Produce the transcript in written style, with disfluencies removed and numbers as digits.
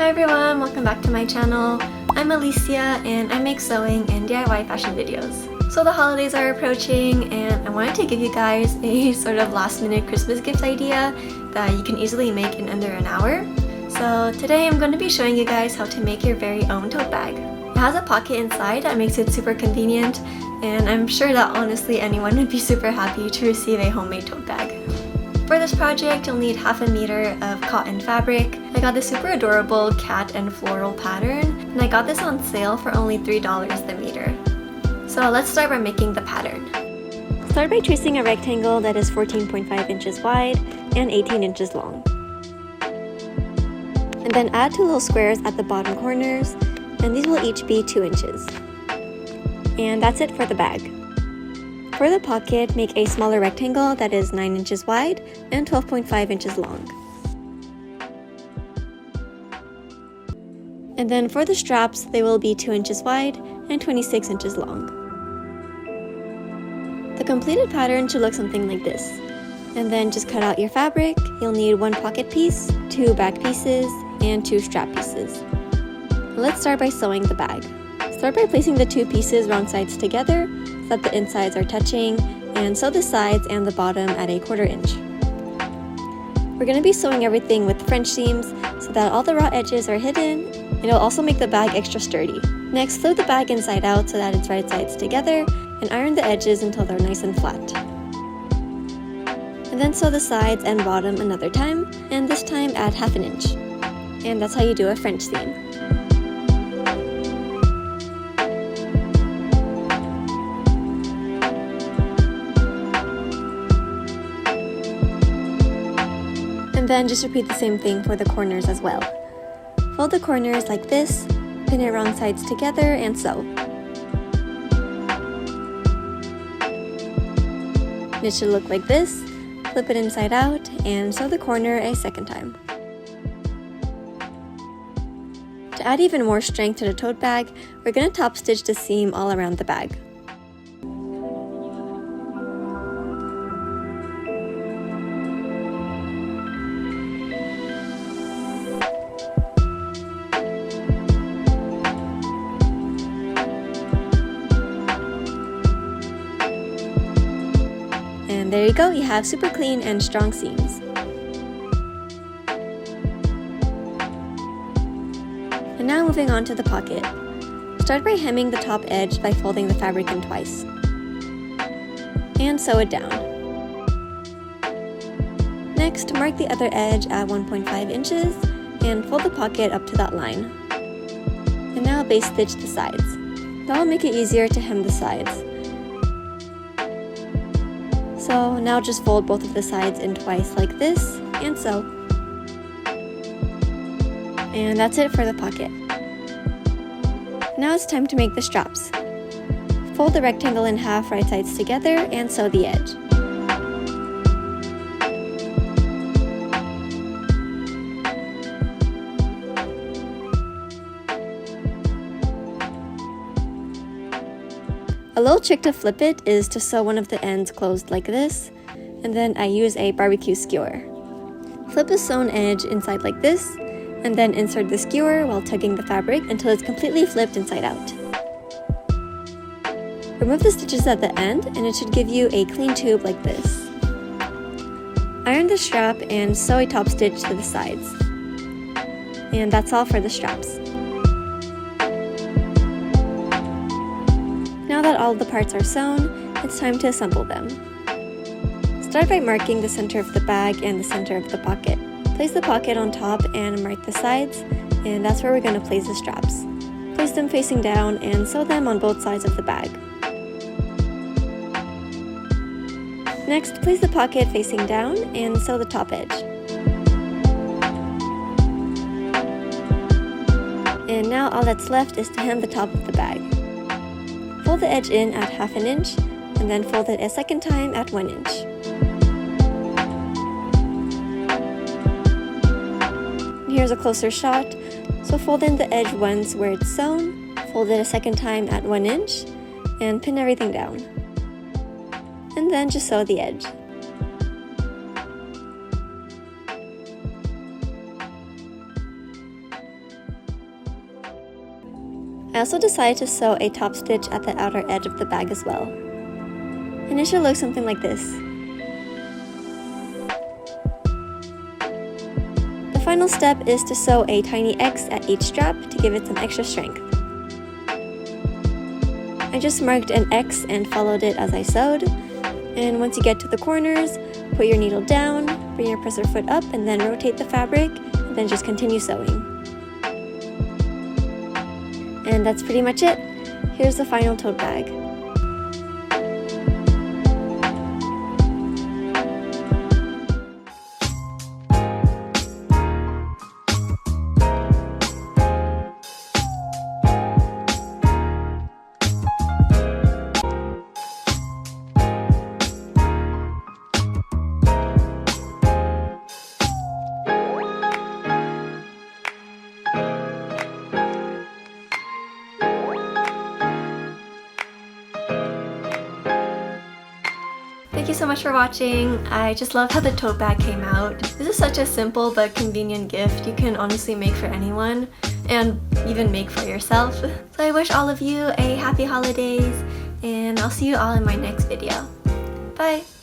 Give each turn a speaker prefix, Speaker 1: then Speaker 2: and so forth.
Speaker 1: Hi everyone, welcome back to my channel. I'm Alicia and I make sewing and DIY fashion videos. So the holidays are approaching and I wanted to give you guys a sort of last minute Christmas gift idea that you can easily make in under an hour. So today I'm going to be showing you guys how to make your very own tote bag. It has a pocket inside that makes it super convenient, and I'm sure that honestly anyone would be super happy to receive a homemade tote bag. For this project, you'll need half a meter of cotton fabric. I got this super adorable cat and floral pattern, and I got this on sale for only $3 the meter. So let's start by making the pattern. Start by tracing a rectangle that is 14.5 inches wide and 18 inches long. And then add two little squares at the bottom corners, and these will each be 2 inches. And that's it for the bag. For the pocket, make a smaller rectangle that is 9 inches wide and 12.5 inches long. And then for the straps, they will be 2 inches wide and 26 inches long. The completed pattern should look something like this. And then just cut out your fabric. You'll need 1 pocket piece, 2 back pieces, and 2 strap pieces. Let's start by sewing the bag. Start by placing the 2 pieces wrong sides together so that the insides are touching, and sew the sides and the bottom at a 1/4 inch. We're going to be sewing everything with French seams so that all the raw edges are hidden, and it'll also make the bag extra sturdy. Next, flip the bag inside out so that it's right sides together, and iron the edges until they're nice and flat. And then sew the sides and bottom another time, and this time add half an inch. And that's how you do a French seam. And then just repeat the same thing for the corners as well. Fold the corners like this, pin it wrong sides together, and sew. And it should look like this. Flip it inside out and sew the corner a second time. To add even more strength to the tote bag, we're going to top stitch the seam all around the bag. And there you go, you have super clean and strong seams. And now moving on to the pocket. Start by hemming the top edge by folding the fabric in twice. And sew it down. Next, mark the other edge at 1.5 inches and fold the pocket up to that line. And now base stitch the sides. That will make it easier to hem the sides. So now just fold both of the sides in twice like this, and sew. And that's it for the pocket. Now it's time to make the straps. Fold the rectangle in half right sides together and sew the edge. A little trick to flip it is to sew one of the ends closed like this, and then I use a barbecue skewer. Flip a sewn edge inside like this, and then insert the skewer while tugging the fabric until it's completely flipped inside out. Remove the stitches at the end, and it should give you a clean tube like this. Iron the strap and sew a top stitch to the sides. And that's all for the straps. Now that all the parts are sewn, it's time to assemble them. Start by marking the center of the bag and the center of the pocket. Place the pocket on top and mark the sides, and that's where we're going to place the straps. Place them facing down and sew them on both sides of the bag. Next, place the pocket facing down and sew the top edge. And now all that's left is to hem the top of the bag. Fold the edge in at half an inch, and then fold it a second time at 1 inch. And here's a closer shot. So fold in the edge once where it's sewn, fold it a second time at 1 inch, and pin everything down. And then just sew the edge. I also decided to sew a top stitch at the outer edge of the bag as well. And it should look something like this. The final step is to sew a tiny X at each strap to give it some extra strength. I just marked an X and followed it as I sewed. And once you get to the corners, put your needle down, bring your presser foot up, and then rotate the fabric, and then just continue sewing. And that's pretty much it. Here's the final tote bag. Thank you so much for watching. I just love how the tote bag came out. This is such a simple but convenient gift you can honestly make for anyone and even make for yourself. So I wish all of you a happy holidays and I'll see you all in my next video. Bye!